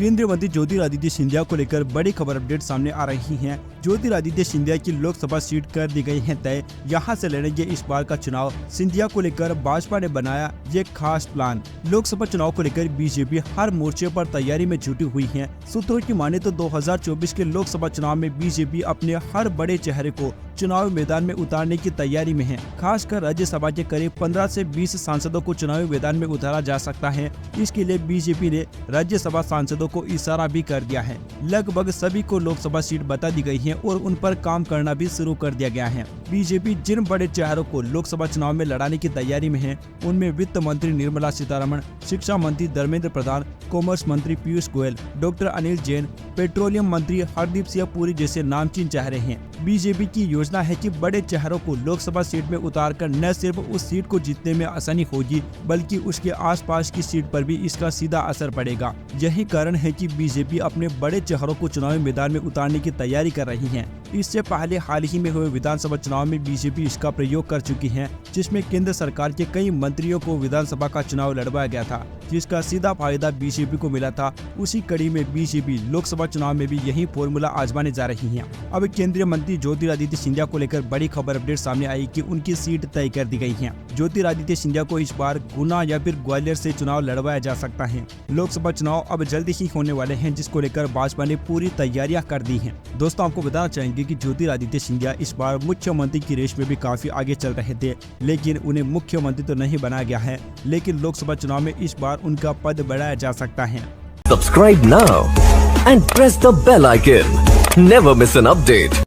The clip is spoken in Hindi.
केंद्रीय मंत्री ज्योतिरादित्य सिंधिया को लेकर बड़ी खबर अपडेट सामने आ रही हैं। ज्योतिरादित्य सिंधिया की लोकसभा सीट कर दी गई है तय, यहां से लड़ेंगे इस बार का चुनाव। सिंधिया को लेकर भाजपा ने बनाया ये खास प्लान। लोकसभा चुनाव को लेकर बीजेपी हर मोर्चे पर तैयारी में जुटी हुई है। सूत्रों की माने तो 2024 के लोकसभा चुनाव में बीजेपी अपने हर बड़े चेहरे को चुनावी मैदान में उतारने की तैयारी में है। खासकर राज्यसभा के करीब 15 से 20 सांसदों को चुनावी मैदान में उतारा जा सकता है। इसके लिए बीजेपी ने राज्यसभा सांसदों को इशारा भी कर दिया है। लगभग सभी को लोकसभा सीट बता दी गई है और उन पर काम करना भी शुरू कर दिया गया है। बीजेपी जिन बड़े चेहरों को लोकसभा चुनाव में लड़ाने की तैयारी में है, उनमें वित्त मंत्री निर्मला सीतारमण, शिक्षा मंत्री धर्मेंद्र प्रधान, कॉमर्स मंत्री पीयूष गोयल, डॉक्टर अनिल जैन, पेट्रोलियम मंत्री हरदीप सिंह पुरी जैसे नामचीन चेहरे हैं। बीजेपी की योजना है कि बड़े चेहरों को लोकसभा सीट में उतारकर न सिर्फ उस सीट को जीतने में आसानी होगी, बल्कि उसके आसपास की सीट पर भी इसका सीधा असर पड़ेगा। यही कारण है कि बीजेपी अपने बड़े चेहरों को चुनावी मैदान में उतारने की तैयारी कर रही है। इससे पहले हाल ही में हुए विधानसभा चुनाव में बीजेपी इसका प्रयोग कर चुकी है, जिसमें केंद्र सरकार के कई मंत्रियों को विधानसभा का चुनाव लड़वाया गया था, जिसका सीधा फायदा बीजेपी को मिला था। उसी कड़ी में बीजेपी लोकसभा चुनाव में भी यही फॉर्मूला आजमाने जा रही है। अब केंद्रीय मंत्री ज्योतिरादित्य सिंधिया को लेकर बड़ी खबर अपडेट सामने आई कि उनकी सीट तय कर दी गई है। ज्योतिरादित्य सिंधिया को इस बार गुना या फिर ग्वालियर से चुनाव लड़वाया जा सकता है। लोकसभा चुनाव अब जल्दी ही होने वाले हैं, जिसको लेकर भाजपा ने पूरी तैयारियां कर दी हैं। दोस्तों, आपको बताना चाहेंगे कि ज्योतिरादित्य सिंधिया इस बार मुख्यमंत्री की रेस में भी काफी आगे चल रहे थे, लेकिन उन्हें मुख्यमंत्री तो नहीं बनाया गया है, लेकिन लोकसभा चुनाव में इस बार उनका पद बढ़ाया जा सकता है। Subscribe now and press the bell icon. Never miss an update.